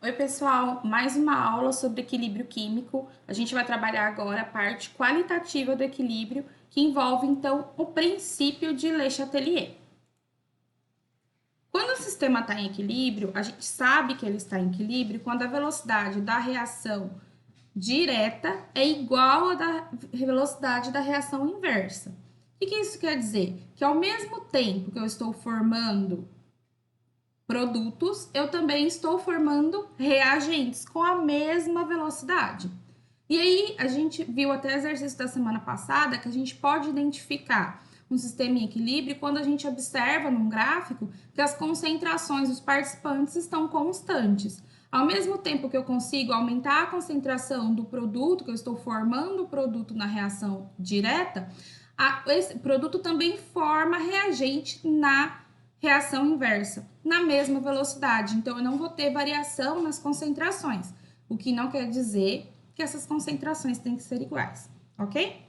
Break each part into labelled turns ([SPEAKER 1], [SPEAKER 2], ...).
[SPEAKER 1] Oi, pessoal! Mais uma aula sobre equilíbrio químico. A gente vai trabalhar agora a parte qualitativa do equilíbrio, que envolve, então, o princípio de Le Chatelier. Quando o sistema está em equilíbrio, a gente sabe que ele está em equilíbrio quando a velocidade da reação direta é igual à da velocidade da reação inversa. O que isso quer dizer? Que ao mesmo tempo que eu estou formando produtos, eu também estou formando reagentes com a mesma velocidade. E aí, a gente viu até o exercício da semana passada que a gente pode identificar um sistema em equilíbrio quando a gente observa num gráfico que as concentrações dos participantes estão constantes. Ao mesmo tempo que eu consigo aumentar a concentração do produto, que eu estou formando o produto na reação direta, esse produto também forma reagente na reação inversa, na mesma velocidade. Então, eu não vou ter variação nas concentrações, o que não quer dizer que essas concentrações têm que ser iguais, ok?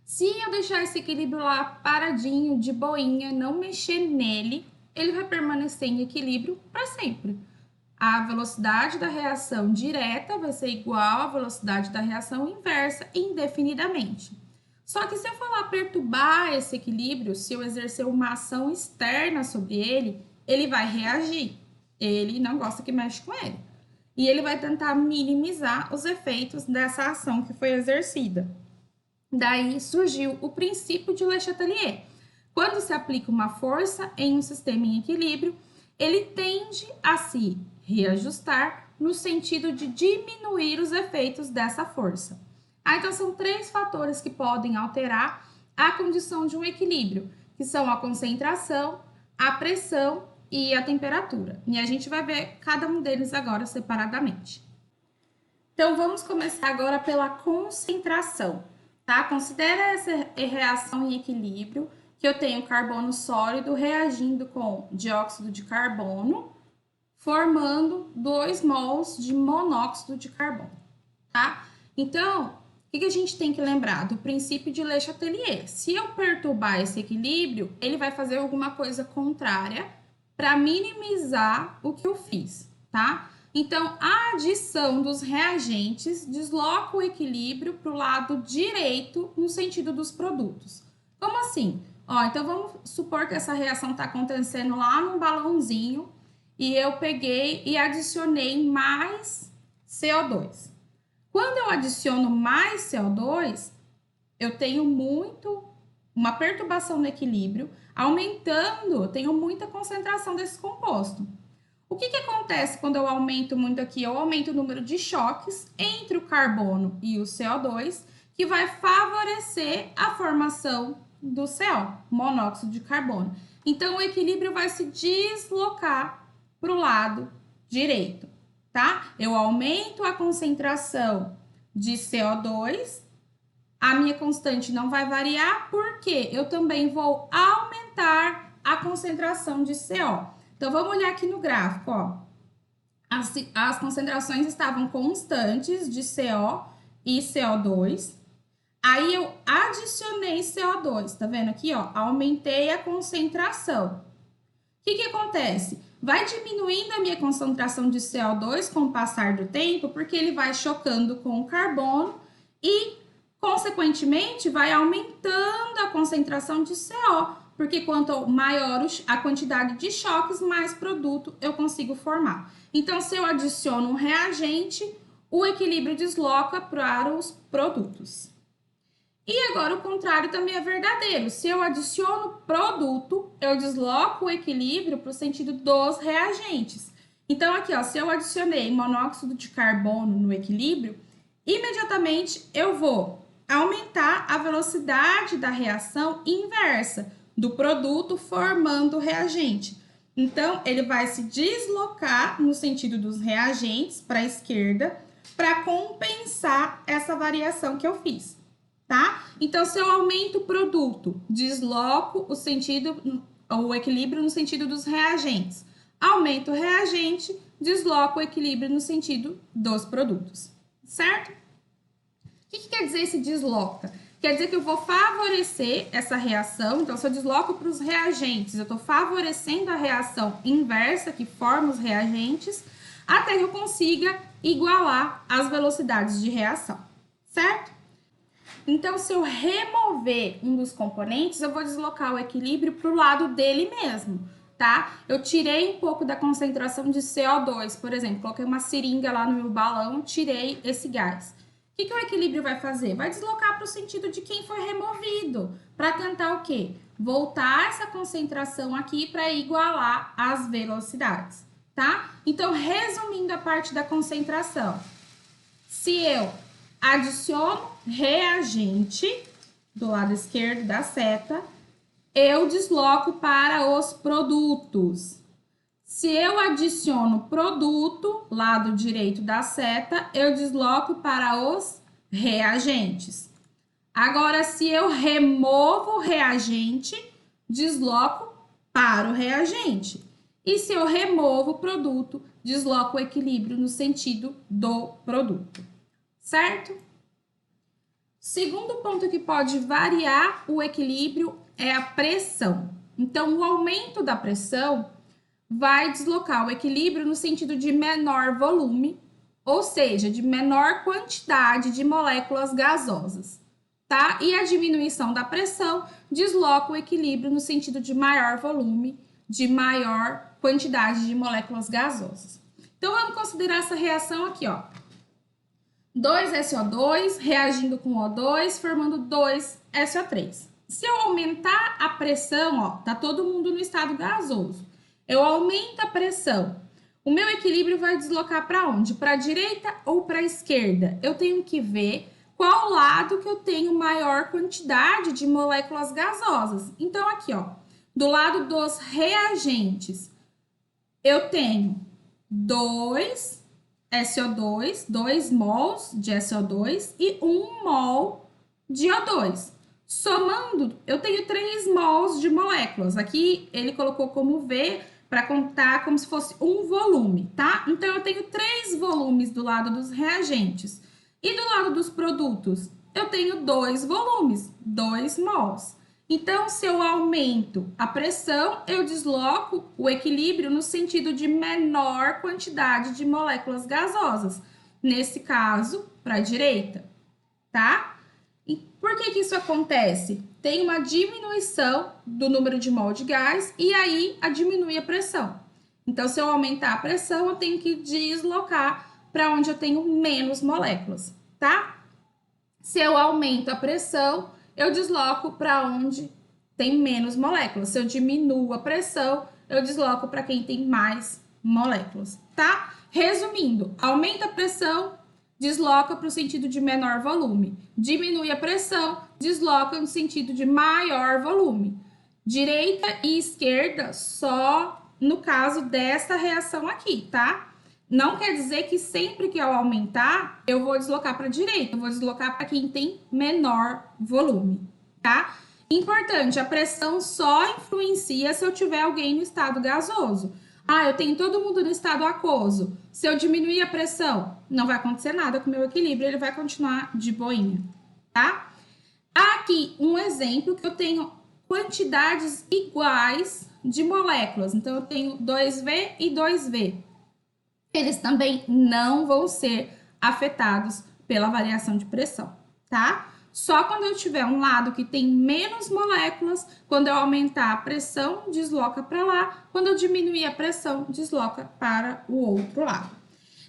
[SPEAKER 1] Se eu deixar esse equilíbrio lá paradinho, de boinha, não mexer nele, ele vai permanecer em equilíbrio para sempre. A velocidade da reação direta vai ser igual à velocidade da reação inversa indefinidamente. Só que se eu for lá perturbar esse equilíbrio, se eu exercer uma ação externa sobre ele, ele vai reagir. Ele não gosta que mexe com ele. E ele vai tentar minimizar os efeitos dessa ação que foi exercida. Daí surgiu o princípio de Le Chatelier. Quando se aplica uma força em um sistema em equilíbrio, ele tende a se reajustar no sentido de diminuir os efeitos dessa força. Então, são três fatores que podem alterar a condição de um equilíbrio, que são a concentração, a pressão e a temperatura. E a gente vai ver cada um deles agora separadamente. Então, vamos começar agora pela concentração, tá? Considera essa reação em equilíbrio, que eu tenho carbono sólido reagindo com dióxido de carbono, formando 2 mols de monóxido de carbono, tá? Então, o que a gente tem que lembrar? Do princípio de Le Chatelier. Se eu perturbar esse equilíbrio, ele vai fazer alguma coisa contrária para minimizar o que eu fiz, tá? Então, a adição dos reagentes desloca o equilíbrio para o lado direito no sentido dos produtos. Como assim? Então vamos supor que essa reação está acontecendo lá num balãozinho e eu peguei e adicionei mais CO2. Quando eu adiciono mais CO2, eu tenho uma perturbação no equilíbrio, aumentando, eu tenho muita concentração desse composto. O que acontece quando eu aumento muito aqui? Eu aumento o número de choques entre o carbono e o CO2, que vai favorecer a formação do CO, monóxido de carbono. Então, o equilíbrio vai se deslocar para o lado direito, tá? Eu aumento a concentração de CO2, a minha constante não vai variar, porque eu também vou aumentar a concentração de CO. Então, vamos olhar aqui no gráfico, ó. As concentrações estavam constantes de CO e CO2. Aí, eu adicionei CO2, tá vendo aqui, ó? Aumentei a concentração. O que acontece? Vai diminuindo a minha concentração de CO2 com o passar do tempo, porque ele vai chocando com o carbono e, consequentemente, vai aumentando a concentração de CO, porque quanto maior a quantidade de choques, mais produto eu consigo formar. Então, se eu adiciono um reagente, o equilíbrio desloca para os produtos. E agora o contrário também é verdadeiro. Se eu adiciono produto, eu desloco o equilíbrio para o sentido dos reagentes. Então, aqui, ó, se eu adicionei monóxido de carbono no equilíbrio, imediatamente eu vou aumentar a velocidade da reação inversa do produto formando o reagente. Então, ele vai se deslocar no sentido dos reagentes para a esquerda para compensar essa variação que eu fiz. Tá? Então, se eu aumento o produto, desloco o equilíbrio no sentido dos reagentes. Aumento o reagente, desloco o equilíbrio no sentido dos produtos, certo? O que quer dizer esse desloca? Quer dizer que eu vou favorecer essa reação. Então, se eu desloco para os reagentes, eu estou favorecendo a reação inversa que forma os reagentes. até que eu consiga igualar as velocidades de reação, certo? Então, se eu remover um dos componentes, eu vou deslocar o equilíbrio para o lado dele mesmo, tá? Eu tirei um pouco da concentração de CO2, por exemplo, coloquei uma seringa lá no meu balão, tirei esse gás. O que o equilíbrio vai fazer? Vai deslocar para o sentido de quem foi removido, para tentar o quê? Voltar essa concentração aqui para igualar as velocidades, tá? Então, resumindo a parte da concentração, se eu adiciono reagente do lado esquerdo da seta, eu desloco para os produtos. Se eu adiciono produto, lado direito da seta, eu desloco para os reagentes. Agora, se eu removo o reagente, desloco para o reagente. E se eu removo o produto, desloco o equilíbrio no sentido do produto. Certo? Segundo ponto que pode variar o equilíbrio é a pressão. Então, o aumento da pressão vai deslocar o equilíbrio no sentido de menor volume, ou seja, de menor quantidade de moléculas gasosas, tá? E a diminuição da pressão desloca o equilíbrio no sentido de maior volume, de maior quantidade de moléculas gasosas. Então, vamos considerar essa reação aqui, ó. 2SO2 reagindo com O2, formando 2SO3. Se eu aumentar a pressão, ó, tá todo mundo no estado gasoso. Eu aumento a pressão. O meu equilíbrio vai deslocar para onde? Para a direita ou para a esquerda? Eu tenho que ver qual lado que eu tenho maior quantidade de moléculas gasosas. Então, aqui, ó, do lado dos reagentes, eu tenho 2SO2, 2 mols de SO2 e 1 mol de O2. Somando, eu tenho 3 mols de moléculas. Aqui ele colocou como V para contar como se fosse um volume, tá? Então, eu tenho 3 volumes do lado dos reagentes. E do lado dos produtos, eu tenho 2 volumes, 2 mols. Então, se eu aumento a pressão, eu desloco o equilíbrio no sentido de menor quantidade de moléculas gasosas. Nesse caso, para a direita, tá? E por que isso acontece? Tem uma diminuição do número de mol de gás e aí diminui a pressão. Então, se eu aumentar a pressão, eu tenho que deslocar para onde eu tenho menos moléculas, tá? Se eu aumento a pressão, eu desloco para onde tem menos moléculas. Se eu diminuo a pressão, eu desloco para quem tem mais moléculas, tá? Resumindo, aumenta a pressão, desloca para o sentido de menor volume. Diminui a pressão, desloca no sentido de maior volume. Direita e esquerda só no caso dessa reação aqui, tá? Não quer dizer que sempre que eu aumentar, eu vou deslocar para a direita. Eu vou deslocar para quem tem menor volume, tá? Importante, a pressão só influencia se eu tiver alguém no estado gasoso. Ah, eu tenho todo mundo no estado aquoso. Se eu diminuir a pressão, não vai acontecer nada com o meu equilíbrio, ele vai continuar de boinha, tá? Aqui um exemplo que eu tenho quantidades iguais de moléculas. Então, eu tenho 2V e 2V. Eles também não vão ser afetados pela variação de pressão, tá? Só quando eu tiver um lado que tem menos moléculas, quando eu aumentar a pressão, desloca para lá. Quando eu diminuir a pressão, desloca para o outro lado.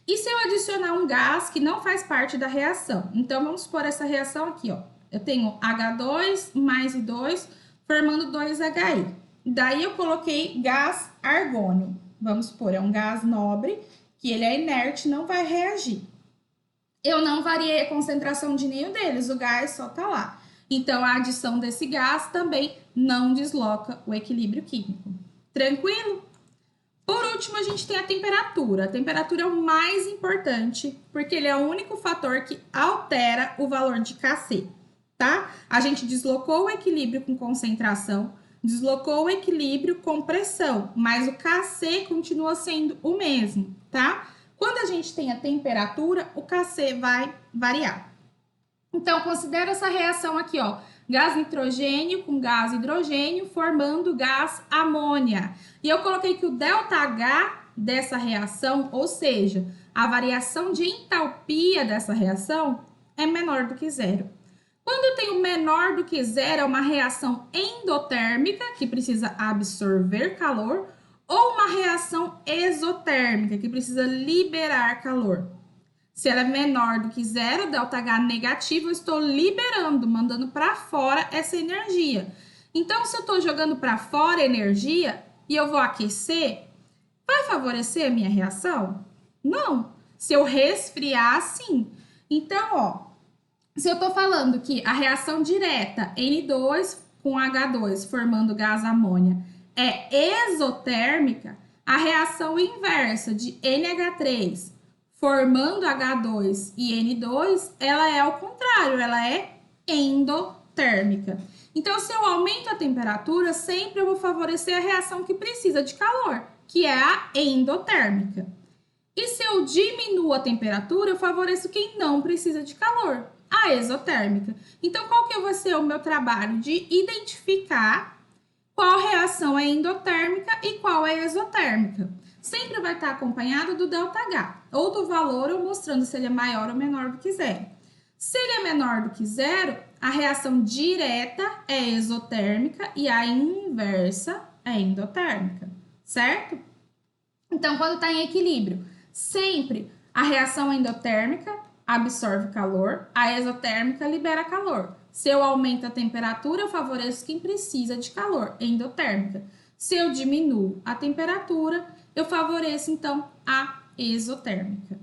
[SPEAKER 1] E se eu adicionar um gás que não faz parte da reação? Então, vamos supor essa reação aqui, ó. Eu tenho H2 mais I2, formando 2HI. Daí, eu coloquei gás argônio. Vamos supor, é um gás nobre, que ele é inerte, não vai reagir. Eu não variei a concentração de nenhum deles, o gás só tá lá. Então, a adição desse gás também não desloca o equilíbrio químico. Tranquilo? Por último, a gente tem a temperatura. A temperatura é o mais importante, porque ele é o único fator que altera o valor de Kc, tá? A gente deslocou o equilíbrio com concentração, deslocou o equilíbrio com pressão, mas o Kc continua sendo o mesmo, tá? Quando a gente tem a temperatura, o Kc vai variar. Então, considera essa reação aqui, ó. Gás nitrogênio com gás hidrogênio, formando gás amônia. E eu coloquei que o ΔH dessa reação, ou seja, a variação de entalpia dessa reação é menor do que zero. Quando eu tenho menor do que zero, é uma reação endotérmica, que precisa absorver calor, ou uma reação exotérmica, que precisa liberar calor. Se ela é menor do que zero, ΔH negativo, eu estou liberando, mandando para fora essa energia. Então, se eu estou jogando para fora energia e eu vou aquecer, vai favorecer a minha reação? Não. Se eu resfriar, sim. Então, ó, se eu estou falando que a reação direta N2 com H2 formando gás amônia é exotérmica, a reação inversa de NH3 formando H2 e N2, ela é ao contrário, ela é endotérmica. Então, se eu aumento a temperatura, sempre eu vou favorecer a reação que precisa de calor, que é a endotérmica. E se eu diminuo a temperatura, eu favoreço quem não precisa de calor, a exotérmica. Então, qual que vai ser o meu trabalho? De identificar qual reação é endotérmica e qual é exotérmica. Sempre vai estar acompanhado do ΔH, ou do valor ou mostrando se ele é maior ou menor do que zero. Se ele é menor do que zero, a reação direta é exotérmica e a inversa é endotérmica, certo? Então, quando está em equilíbrio, sempre a reação endotérmica absorve calor, a exotérmica libera calor. Se eu aumento a temperatura, eu favoreço quem precisa de calor, endotérmica. Se eu diminuo a temperatura, eu favoreço, então, a exotérmica.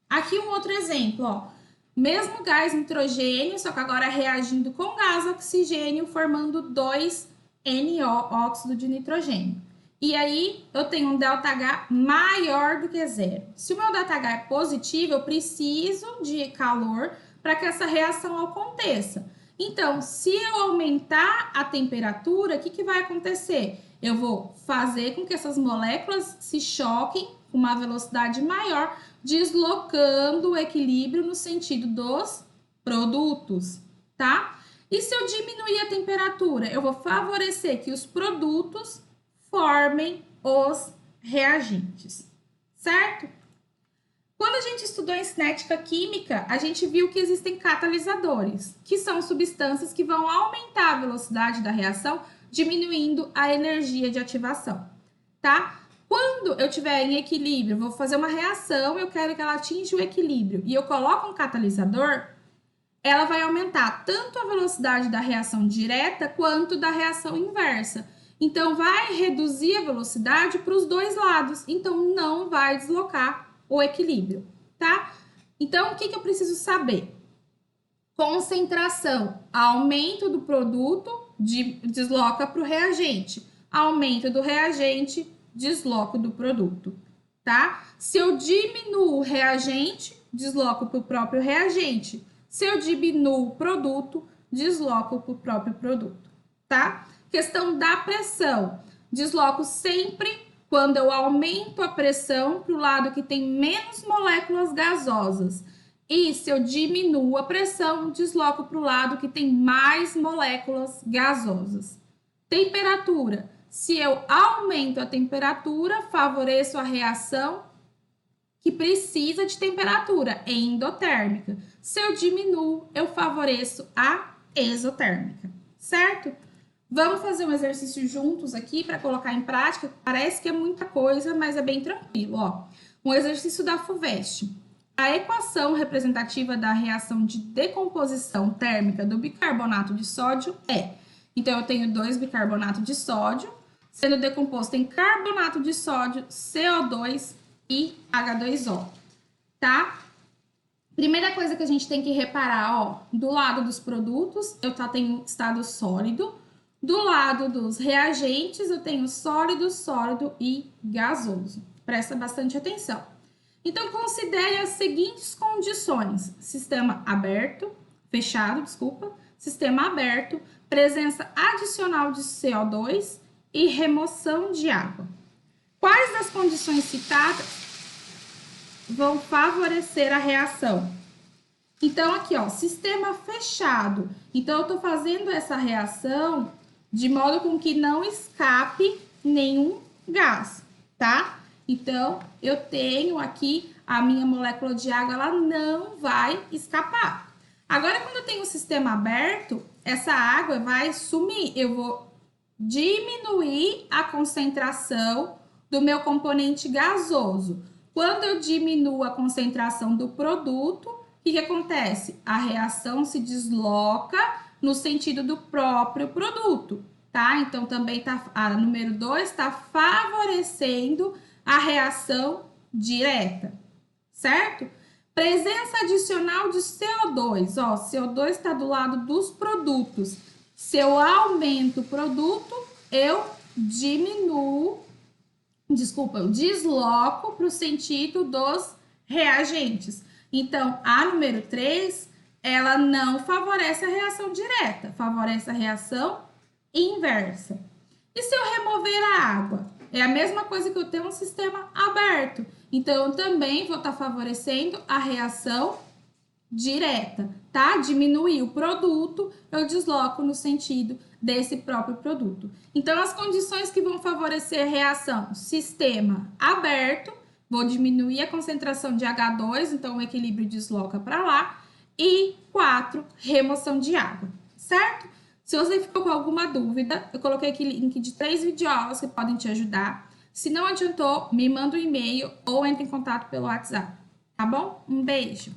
[SPEAKER 1] Aqui um outro exemplo, ó. Mesmo gás nitrogênio, só que agora reagindo com gás oxigênio, formando 2NO, óxido de nitrogênio. E aí, eu tenho um ΔH maior do que zero. Se o meu ΔH é positivo, eu preciso de calor para que essa reação aconteça. Então, se eu aumentar a temperatura, o que vai acontecer? Eu vou fazer com que essas moléculas se choquem com uma velocidade maior, deslocando o equilíbrio no sentido dos produtos, tá? E se eu diminuir a temperatura, eu vou favorecer que os produtos formem os reagentes, certo? Quando a gente estudou em cinética química, a gente viu que existem catalisadores, que são substâncias que vão aumentar a velocidade da reação, diminuindo a energia de ativação, tá? Quando eu estiver em equilíbrio, vou fazer uma reação, eu quero que ela atinja o equilíbrio, e eu coloco um catalisador, ela vai aumentar tanto a velocidade da reação direta quanto da reação inversa. Então, vai reduzir a velocidade para os dois lados. Então, não vai deslocar o equilíbrio, tá? Então, o que eu preciso saber? Concentração. Aumento do produto, desloca para o reagente. Aumento do reagente, desloco do produto, tá? Se eu diminuo o reagente, desloco para o próprio reagente. Se eu diminuo o produto, desloco para o próprio produto, tá? Questão da pressão. Desloco sempre quando eu aumento a pressão para o lado que tem menos moléculas gasosas. E se eu diminuo a pressão, desloco para o lado que tem mais moléculas gasosas. Temperatura. Se eu aumento a temperatura, favoreço a reação que precisa de temperatura, endotérmica. Se eu diminuo, eu favoreço a exotérmica, certo? Vamos fazer um exercício juntos aqui para colocar em prática. Parece que é muita coisa, mas é bem tranquilo, ó. Um exercício da FUVEST. A equação representativa da reação de decomposição térmica do bicarbonato de sódio é... Então, eu tenho 2 bicarbonatos de sódio, sendo decomposto em carbonato de sódio, CO2 e H2O, tá? Primeira coisa que a gente tem que reparar, ó, do lado dos produtos, eu tenho estado sólido, do lado dos reagentes, eu tenho sólido, sólido e gasoso. Presta bastante atenção. Então, considere as seguintes condições: sistema aberto, fechado, desculpa, sistema aberto, presença adicional de CO2 e remoção de água. Quais das condições citadas vão favorecer a reação? Então, aqui, ó, sistema fechado. Então, eu tô fazendo essa reação de modo com que não escape nenhum gás, tá? Então, eu tenho aqui a minha molécula de água, ela não vai escapar. Agora, quando eu tenho o sistema aberto, essa água vai sumir. Eu vou diminuir a concentração do meu componente gasoso. Quando eu diminuo a concentração do produto, o que acontece? A reação se desloca no sentido do próprio produto, tá? Então, também a número 2 está favorecendo a reação direta, certo? Presença adicional de CO2, ó, CO2 está do lado dos produtos. Se eu aumento o produto, eu desloco para o sentido dos reagentes. Então, a número 3, ela não favorece a reação direta, favorece a reação inversa. E se eu remover a água? É a mesma coisa que eu ter um sistema aberto. Então, eu também vou estar favorecendo a reação direta, tá? Diminuir o produto, eu desloco no sentido desse próprio produto. Então, as condições que vão favorecer a reação: sistema aberto, vou diminuir a concentração de H2, então o equilíbrio desloca para lá. E 4, remoção de água, certo? Se você ficou com alguma dúvida, eu coloquei aqui link de 3 videoaulas que podem te ajudar. Se não adiantou, me manda um e-mail ou entre em contato pelo WhatsApp, tá bom? Um beijo!